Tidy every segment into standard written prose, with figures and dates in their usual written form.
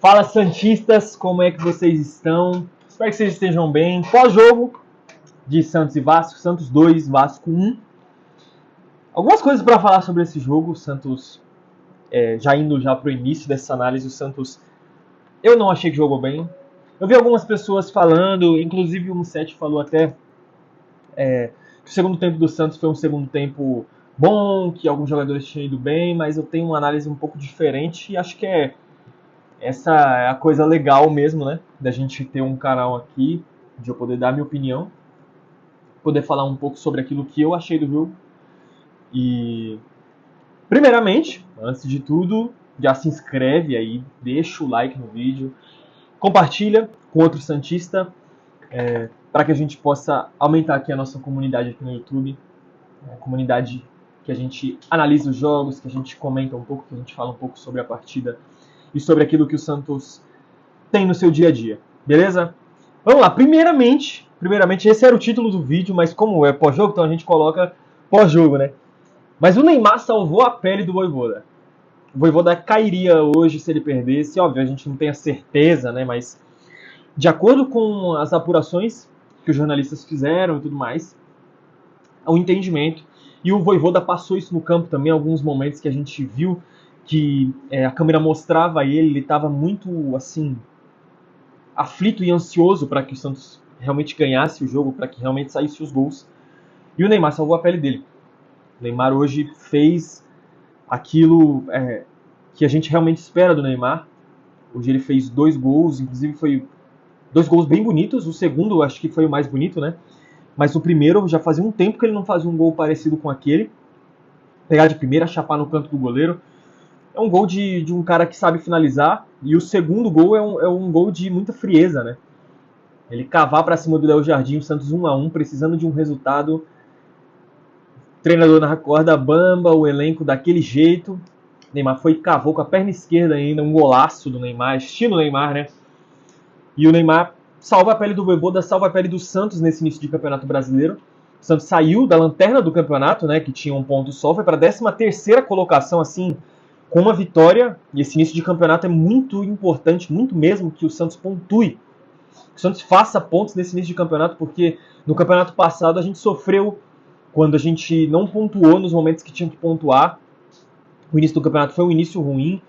Fala Santistas, como é que vocês estão? Espero que vocês estejam bem. Pós-jogo de Santos e Vasco, Santos 2, Vasco 1. Algumas coisas para falar sobre esse jogo. O Santos, já indo para o início dessa análise, o Santos, eu não achei que jogou bem. Eu vi algumas pessoas falando, inclusive o Mussetti falou até que o segundo tempo do Santos foi um segundo tempo bom, que alguns jogadores tinham ido bem, mas eu tenho uma análise um pouco diferente e acho que essa é a coisa legal mesmo, né? Da gente ter um canal aqui, de eu poder dar minha opinião, poder falar um pouco sobre aquilo que eu achei do jogo. E, primeiramente, antes de tudo, já se inscreve aí, deixa o like no vídeo, compartilha com outro Santista, para que a gente possa aumentar aqui a nossa comunidade aqui no YouTube, a comunidade que a gente analisa os jogos, que a gente comenta um pouco, que a gente fala um pouco sobre a partida e sobre aquilo que o Santos tem no seu dia a dia, beleza? Vamos lá, primeiramente, esse era o título do vídeo, mas como é pós-jogo, então a gente coloca pós-jogo, né? Mas o Neymar salvou a pele do Vojvoda. O Vojvoda cairia hoje se ele perdesse, óbvio, a gente não tem a certeza, né? Mas de acordo com as apurações que os jornalistas fizeram e tudo mais, o entendimento, e o Vojvoda passou isso no campo também, alguns momentos que a gente viu que a câmera mostrava ele estava muito, assim, aflito e ansioso para que o Santos realmente ganhasse o jogo, para que realmente saísse os gols. E o Neymar salvou a pele dele. O Neymar hoje fez aquilo que a gente realmente espera do Neymar. Hoje ele fez 2 gols, inclusive foi 2 gols bem bonitos. O segundo acho que foi o mais bonito, né? Mas o primeiro já fazia um tempo que ele não fazia um gol parecido com aquele. Pegar de primeira, chapar no canto do goleiro. É um gol de um cara que sabe finalizar. E o segundo gol é um gol de muita frieza, né? Ele cavar para cima do Léo Jardim, o Santos 1-1, precisando de um resultado. O treinador na corda bamba, o elenco daquele jeito. O Neymar foi e cavou com a perna esquerda ainda, um golaço do Neymar, estilo Neymar, né? E o Neymar salva a pele do Vojvoda, salva a pele do Santos nesse início de Campeonato Brasileiro. O Santos saiu da lanterna do campeonato, né, que tinha um ponto só, foi para a 13ª colocação, assim, com uma vitória. E esse início de campeonato é muito importante, muito mesmo, que o Santos pontue. Que o Santos faça pontos nesse início de campeonato, porque no campeonato passado a gente sofreu quando a gente não pontuou nos momentos que tinha que pontuar. O início do campeonato foi um início ruim,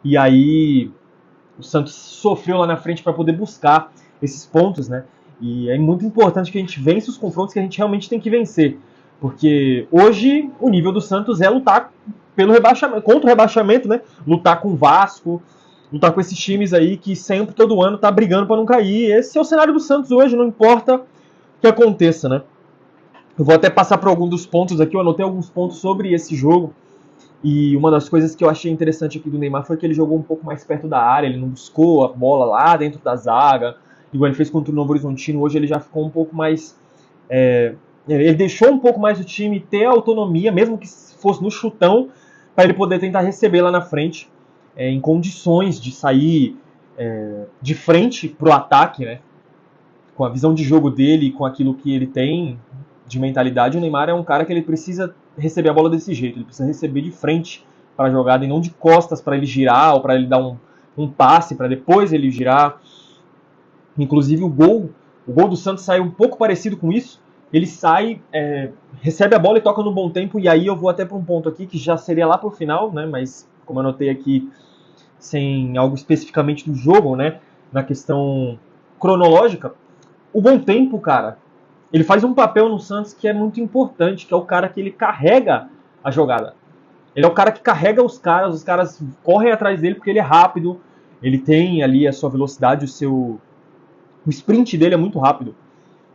e aí o Santos sofreu lá na frente para poder buscar esses pontos, né? E é muito importante que a gente vença os confrontos que a gente realmente tem que vencer. Porque hoje o nível do Santos é lutar pelo rebaixamento, contra o rebaixamento, né? Lutar com o Vasco, lutar com esses times aí que sempre, todo ano, tá brigando para não cair. Esse é o cenário do Santos hoje, não importa o que aconteça, né? Eu vou até passar por alguns dos pontos aqui, eu anotei alguns pontos sobre esse jogo. E uma das coisas que eu achei interessante aqui do Neymar foi que ele jogou um pouco mais perto da área, ele não buscou a bola lá dentro da zaga, igual ele fez contra o Novo Horizontino. Hoje ele já ficou um pouco mais... ele deixou um pouco mais o time ter autonomia, mesmo que fosse no chutão, para ele poder tentar receber lá na frente, em condições de sair de frente para o ataque, né? Com a visão de jogo dele, com aquilo que ele tem de mentalidade. O Neymar é um cara que ele precisa receber a bola desse jeito, ele precisa receber de frente para a jogada e não de costas para ele girar ou para ele dar um passe para depois ele girar. Inclusive o gol do Santos saiu um pouco parecido com isso. Ele sai, recebe a bola e toca no bom tempo, e aí eu vou até para um ponto aqui que já seria lá pro final, né? Mas como eu anotei aqui sem algo especificamente do jogo, né? Na questão cronológica, o bom tempo, cara, ele faz um papel no Santos que é muito importante, que é o cara que ele carrega a jogada. Ele é o cara que carrega os caras correm atrás dele porque ele é rápido, ele tem ali a sua velocidade, o sprint dele é muito rápido,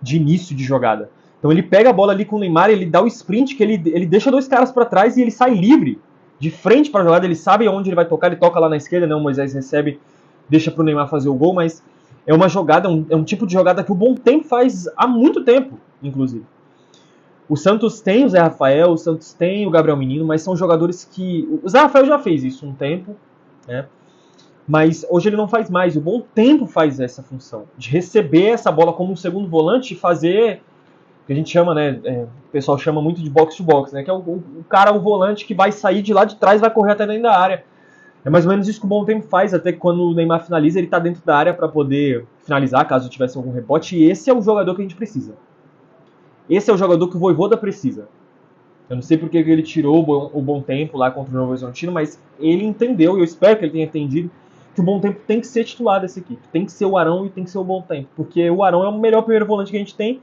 de início de jogada. Então ele pega a bola ali com o Neymar, ele dá o sprint, que ele deixa 2 caras para trás e ele sai livre, de frente para a jogada, ele sabe onde ele vai tocar, ele toca lá na esquerda, né? O Moisés recebe, deixa para o Neymar fazer o gol, mas é uma jogada, é um tipo de jogada que o Bom Tempo faz há muito tempo, inclusive. O Santos tem o Zé Rafael, o Santos tem o Gabriel Menino, mas são jogadores que... O Zé Rafael já fez isso um tempo, né? Mas hoje ele não faz mais. O Bom Tempo faz essa função, de receber essa bola como um segundo volante e fazer... que a gente chama, né? O pessoal chama muito de box to box, né? Que é o cara, o volante que vai sair de lá de trás, vai correr até dentro da área. É mais ou menos isso que o Bom Tempo faz, até que quando o Neymar finaliza, ele tá dentro da área para poder finalizar, caso tivesse algum rebote, e esse é o jogador que a gente precisa. Esse é o jogador que o Vojvoda precisa. Eu não sei porque ele tirou o Bom Tempo lá contra o Novo Horizontino, mas ele entendeu, e eu espero que ele tenha entendido, que o Bom Tempo tem que ser titular dessa equipe. Tem que ser o Arão e tem que ser o Bom Tempo. Porque o Arão é o melhor primeiro volante que a gente tem,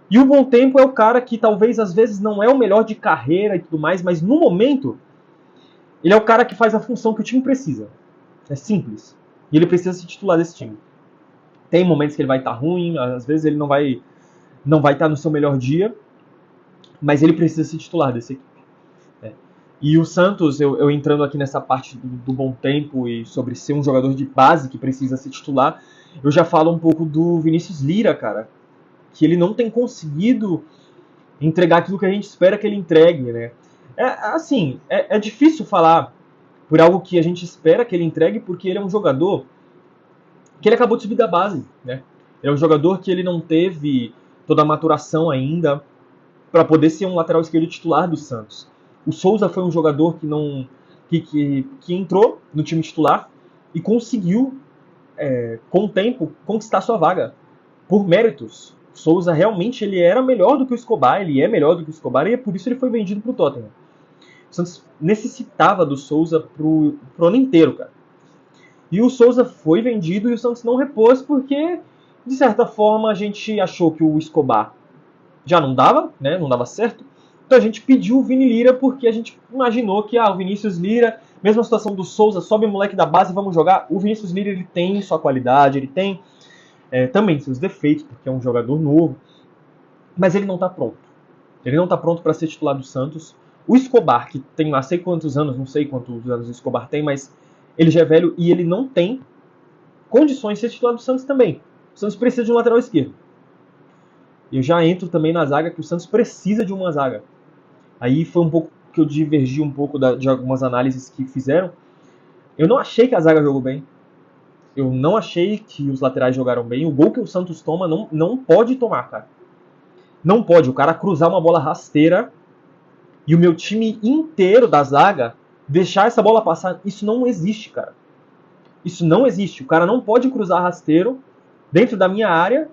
e o Bom Tempo é o cara que talvez às vezes não é o melhor de carreira e tudo mais, mas no momento, ele é o cara que faz a função que o time precisa. É simples. E ele precisa se titular desse time. Tem momentos que ele vai estar ruim, às vezes ele não vai estar no seu melhor dia, mas ele precisa se titular dessa equipe. E o Santos, eu entrando aqui nessa parte do Bom Tempo e sobre ser um jogador de base que precisa se titular, eu já falo um pouco do Vinícius Lira, cara, que ele não tem conseguido entregar aquilo que a gente espera que ele entregue, né? É difícil falar por algo que a gente espera que ele entregue, porque ele é um jogador que ele acabou de subir da base, né? Ele é um jogador que ele não teve toda a maturação ainda para poder ser um lateral esquerdo titular do Santos. O Souza foi um jogador que entrou no time titular e conseguiu, com o tempo, conquistar sua vaga por méritos. O Souza realmente ele era melhor do que o Escobar, ele é melhor do que o Escobar e é por isso ele foi vendido para o Tottenham. O Santos necessitava do Souza pro ano inteiro, cara. E o Souza foi vendido e o Santos não repôs porque, de certa forma, a gente achou que o Escobar já não dava, né? Não dava certo. Então a gente pediu o Vini Lira porque a gente imaginou que o Vinícius Lira, mesma situação do Souza, sobe o moleque da base e vamos jogar. O Vinícius Lira ele tem sua qualidade, ele tem também seus defeitos, porque é um jogador novo, mas ele não está pronto. Ele não está pronto para ser titular do Santos. O Escobar, que tem lá sei quantos anos, não sei quantos anos o Escobar tem, mas ele já é velho e ele não tem condições de ser titular do Santos também. O Santos precisa de um lateral esquerdo. Eu já entro também na zaga que o Santos precisa de uma zaga. Aí foi um pouco que eu divergi um pouco de algumas análises que fizeram. Eu não achei que a zaga jogou bem. Eu não achei que os laterais jogaram bem. O gol que o Santos toma não pode tomar, cara. Não pode. O cara cruzar uma bola rasteira e o meu time inteiro da zaga deixar essa bola passar. Isso não existe, cara. Isso não existe. O cara não pode cruzar rasteiro dentro da minha área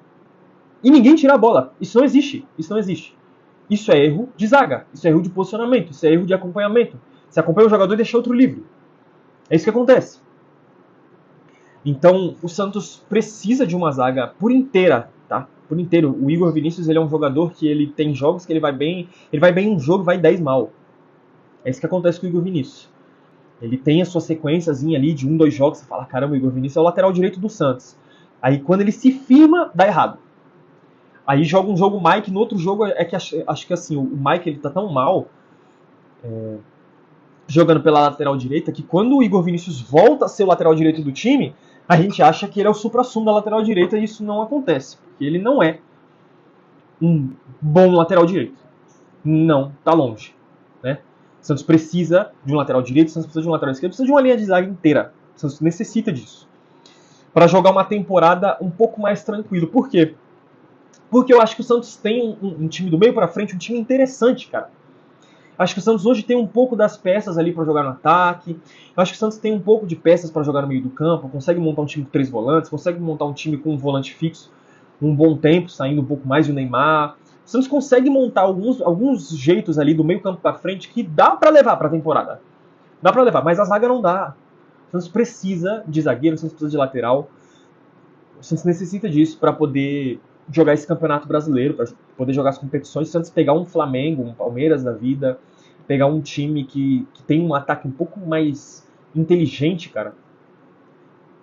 e ninguém tirar a bola. Isso não existe. Isso não existe. Isso é erro de zaga. Isso é erro de posicionamento. Isso é erro de acompanhamento. Você acompanha o jogador e deixa outro livre. É isso que acontece. Então, o Santos precisa de uma zaga por inteira, tá? Por inteiro. O Igor Vinícius, ele é um jogador que ele tem jogos que ele vai bem um jogo e vai 10 mal. É isso que acontece com o Igor Vinícius. Ele tem a sua sequenciazinha ali de 1, 2 jogos, você fala, caramba, o Igor Vinícius é o lateral direito do Santos. Aí quando ele se firma, dá errado. Aí joga um jogo o Mike, no outro jogo é que acho que assim, o Mike ele tá tão mal jogando pela lateral direita que quando o Igor Vinícius volta a ser o lateral direito do time, a gente acha que ele é o supra-sumo da lateral direita e isso não acontece, porque ele não é um bom lateral direito. Não, tá longe, né? O Santos precisa de um lateral direito, o Santos precisa de um lateral esquerdo, precisa de uma linha de zaga inteira. O Santos necessita disso. Para jogar uma temporada um pouco mais tranquilo. Por quê? Porque eu acho que o Santos tem um time do meio para frente, um time interessante, cara. Acho que o Santos hoje tem um pouco das peças ali para jogar no ataque. Eu acho que o Santos tem um pouco de peças para jogar no meio do campo. Consegue montar um time com 3 volantes, consegue montar um time com um volante fixo, um bom tempo, saindo um pouco mais do Neymar. O Santos consegue montar alguns jeitos ali do meio campo para frente que dá para levar para a temporada. Dá para levar, mas a zaga não dá. O Santos precisa de zagueiro, o Santos precisa de lateral. O Santos necessita disso para poder jogar esse campeonato brasileiro, para poder jogar as competições. O Santos pegar um Flamengo, um Palmeiras da vida, pegar um time que tem um ataque um pouco mais inteligente, cara.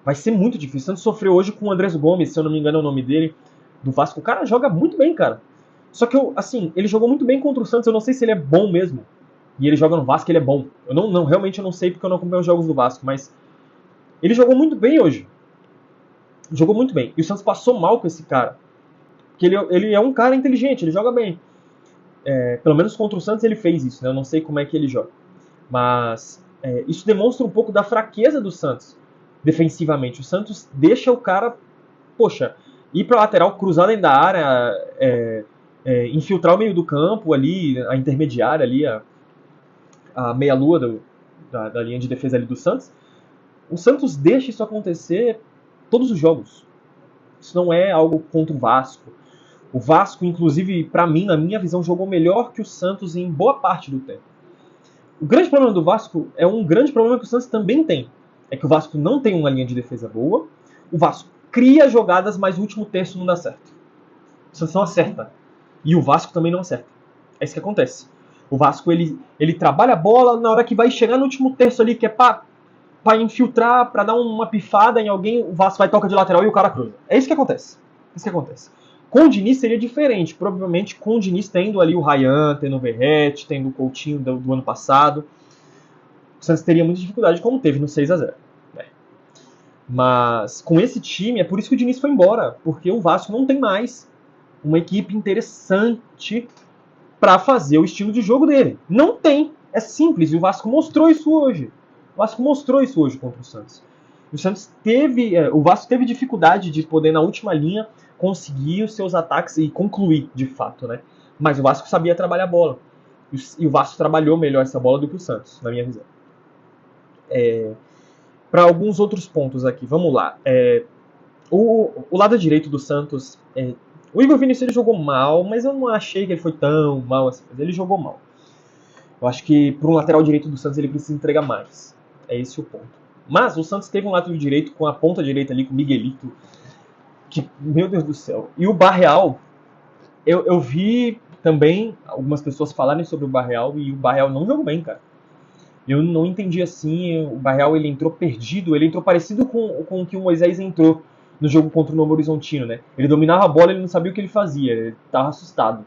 Vai ser muito difícil. O Santos sofreu hoje com o Andrés Gomes, se eu não me engano é o nome dele, do Vasco. O cara joga muito bem, cara. Só que, ele jogou muito bem contra o Santos. Eu não sei se ele é bom mesmo. E ele joga no Vasco, ele é bom. Realmente eu não sei porque eu não acompanho os jogos do Vasco. Mas ele jogou muito bem hoje. Jogou muito bem. E o Santos passou mal com esse cara. Porque ele é um cara inteligente, ele joga bem. Pelo menos contra o Santos ele fez isso, né? Eu não sei como é que ele joga. Mas isso demonstra um pouco da fraqueza do Santos defensivamente. O Santos deixa o cara, ir pra lateral, cruzar dentro da área, infiltrar o meio do campo ali, a intermediária ali, a meia-lua da linha de defesa ali do Santos. o Santos deixa isso acontecer todos os jogos. Isso não é algo contra o Vasco. O Vasco, inclusive, para mim, na minha visão, jogou melhor que o Santos em boa parte do tempo. O grande problema do Vasco é um grande problema que o Santos também tem. É que o Vasco não tem uma linha de defesa boa. O Vasco cria jogadas, mas o último terço não dá certo. O Santos não acerta. E o Vasco também não acerta. É isso que acontece. O Vasco, ele trabalha a bola na hora que vai chegar no último terço ali, que é pra infiltrar, pra dar uma pifada em alguém, o Vasco vai tocar de lateral e o cara cruza. É isso que acontece. É isso que acontece. Com o Diniz seria diferente. Provavelmente com o Diniz tendo ali o Ryan, tendo o Verratti, tendo o Coutinho do ano passado, o Santos teria muita dificuldade, como teve no 6-0. Né? Mas com esse time, é por isso que o Diniz foi embora. Porque o Vasco não tem mais uma equipe interessante para fazer o estilo de jogo dele. Não tem. É simples. E o Vasco mostrou isso hoje. O Vasco mostrou isso hoje contra o Santos. O Vasco teve dificuldade de poder, na última linha, conseguir os seus ataques e concluir, de fato, né? Mas o Vasco sabia trabalhar a bola. E o Vasco trabalhou melhor essa bola do que o Santos, na minha visão. Para alguns outros pontos aqui, vamos lá. O lado direito do Santos... o Igor Vinícius ele jogou mal, mas eu não achei que ele foi tão mal assim. Mas ele jogou mal. Eu acho que para um lateral direito do Santos ele precisa entregar mais. É esse o ponto. Mas o Santos teve um lateral direito com a ponta direita ali, com o Miguelito. Que, meu Deus do céu. E o Barreal, eu vi também algumas pessoas falarem sobre o Barreal e o Barreal não jogou bem, cara. Eu não entendi assim. O Barreal ele entrou perdido, ele entrou parecido com o que o Moisés entrou no jogo contra o Novo Horizontino, né? Ele dominava a bola, ele não sabia o que ele fazia, ele estava assustado.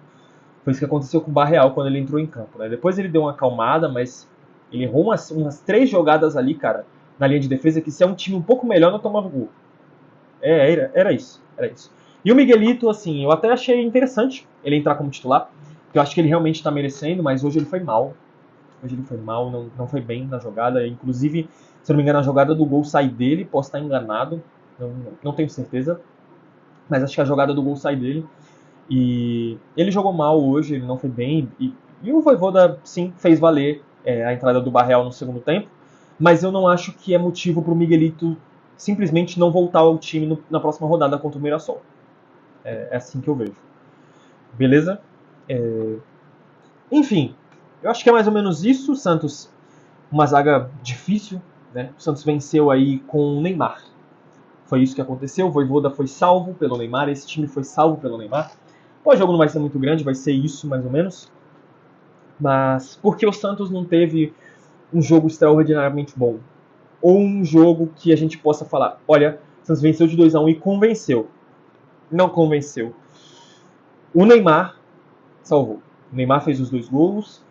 Foi isso que aconteceu com o Barreal quando ele entrou em campo, né? Depois ele deu uma acalmada, mas ele errou umas 3 jogadas ali, cara, na linha de defesa, que se é um time um pouco melhor, não tomava gol. Era isso. E o Miguelito, assim, eu até achei interessante ele entrar como titular, porque eu acho que ele realmente está merecendo, mas hoje ele foi mal. Não foi bem na jogada. Inclusive, se eu não me engano, a jogada do gol sai dele, posso estar enganado, não tenho certeza, mas acho que a jogada do gol sai dele. E ele jogou mal hoje, ele não foi bem, e o Vojvoda, sim, fez valer a entrada do Barreal no segundo tempo, mas eu não acho que é motivo para o Miguelito simplesmente não voltar ao time na próxima rodada contra o Mirassol. É assim que eu vejo. Beleza? Enfim, eu acho que é mais ou menos isso. O Santos, uma zaga difícil, né? O Santos venceu aí com o Neymar. Foi isso que aconteceu. O Vojvoda foi salvo pelo Neymar, esse time foi salvo pelo Neymar. O jogo não vai ser muito grande, vai ser isso mais ou menos. Mas por que o Santos não teve um jogo extraordinariamente bom? Ou um jogo que a gente possa falar, olha, o Santos venceu de 2-1 e convenceu. Não convenceu. O Neymar salvou. O Neymar fez os 2 gols.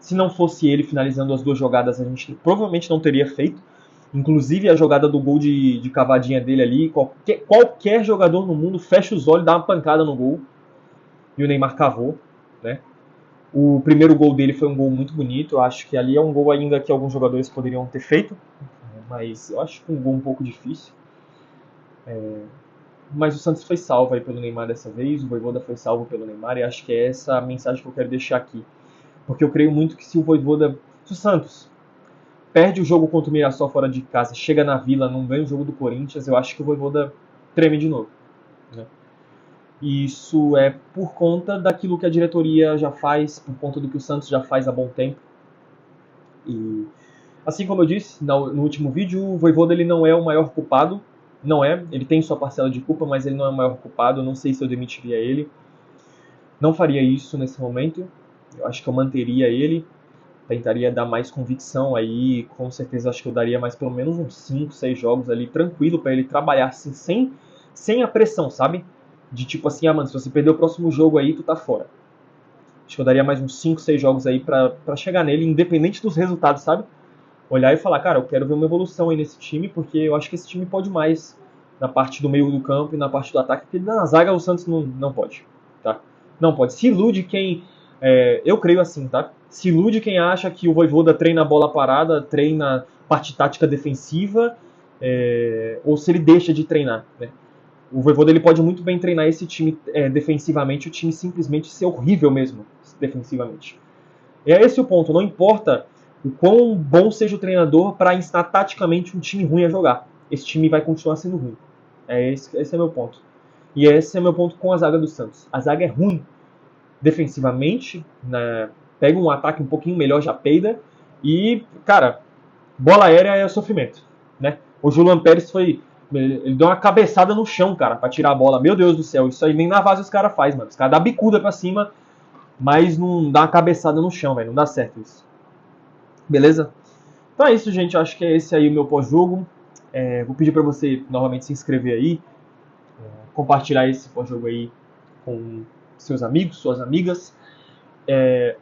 Se não fosse ele finalizando as 2 jogadas, a gente provavelmente não teria feito. Inclusive a jogada do gol de cavadinha dele ali, qualquer jogador no mundo fecha os olhos, dá uma pancada no gol. E o Neymar cavou, né? O primeiro gol dele foi um gol muito bonito. Eu acho que ali é um gol ainda que alguns jogadores poderiam ter feito, mas eu acho que um gol um pouco difícil. Mas o Santos foi salvo aí pelo Neymar dessa vez, o Vojvoda foi salvo pelo Neymar, e acho que é essa a mensagem que eu quero deixar aqui. Porque eu creio muito que se o Santos perde o jogo contra o Mirassol fora de casa, chega na Vila, não ganha o jogo do Corinthians, eu acho que o Vojvoda treme de novo. Né? E isso é por conta daquilo que a diretoria já faz, por conta do que o Santos já faz há bom tempo. E assim como eu disse no último vídeo, o Vojvoda ele não é o maior culpado. Não é, ele tem sua parcela de culpa, mas ele não é o maior culpado. Eu não sei se eu demitiria ele. Não faria isso nesse momento. Eu acho que eu manteria ele. Tentaria dar mais convicção aí. Com certeza acho que eu daria mais pelo menos uns 5, 6 jogos ali, tranquilo, para ele trabalhar assim, sem a pressão, sabe? De tipo assim, mano, se você perder o próximo jogo aí, tu tá fora. Acho que eu daria mais uns 5, 6 jogos aí pra chegar nele, independente dos resultados, sabe? Olhar e falar, cara, eu quero ver uma evolução aí nesse time, porque eu acho que esse time pode mais na parte do meio do campo e na parte do ataque, porque na zaga o Santos não pode, tá? Não pode. Se ilude quem... eu creio assim, tá? Se ilude quem acha que o Vojvoda treina a bola parada, treina parte tática defensiva, ou se ele deixa de treinar, né? O Vojvoda ele pode muito bem treinar esse time defensivamente, o time simplesmente ser horrível mesmo defensivamente. E é esse o ponto, não importa o quão bom seja o treinador para ensinar taticamente um time ruim a jogar. Esse time vai continuar sendo ruim. Esse é meu ponto. E esse é meu ponto com a zaga do Santos. A zaga é ruim defensivamente, né? Pega um ataque um pouquinho melhor, já peida. E, cara, bola aérea é sofrimento, né? O Julian Pérez ele deu uma cabeçada no chão, cara, pra tirar a bola. Meu Deus do céu, isso aí nem na base os caras fazem, mano. Os caras dão bicuda pra cima, mas não dá uma cabeçada no chão, velho. Não dá certo isso. Beleza? Então é isso, gente. Eu acho que é esse aí o meu pós-jogo. Vou pedir pra você novamente se inscrever aí, compartilhar esse pós-jogo aí com seus amigos, suas amigas.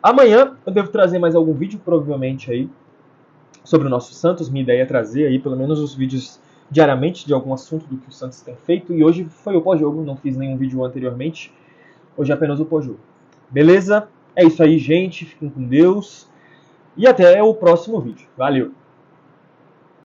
Amanhã eu devo trazer mais algum vídeo, provavelmente aí, sobre o nosso Santos. Minha ideia é trazer aí pelo menos os vídeos diariamente de algum assunto do que o Santos tem feito. E hoje foi o pós-jogo, não fiz nenhum vídeo anteriormente. Hoje é apenas o pós-jogo. Beleza? É isso aí, gente. Fiquem com Deus. E até o próximo vídeo. Valeu!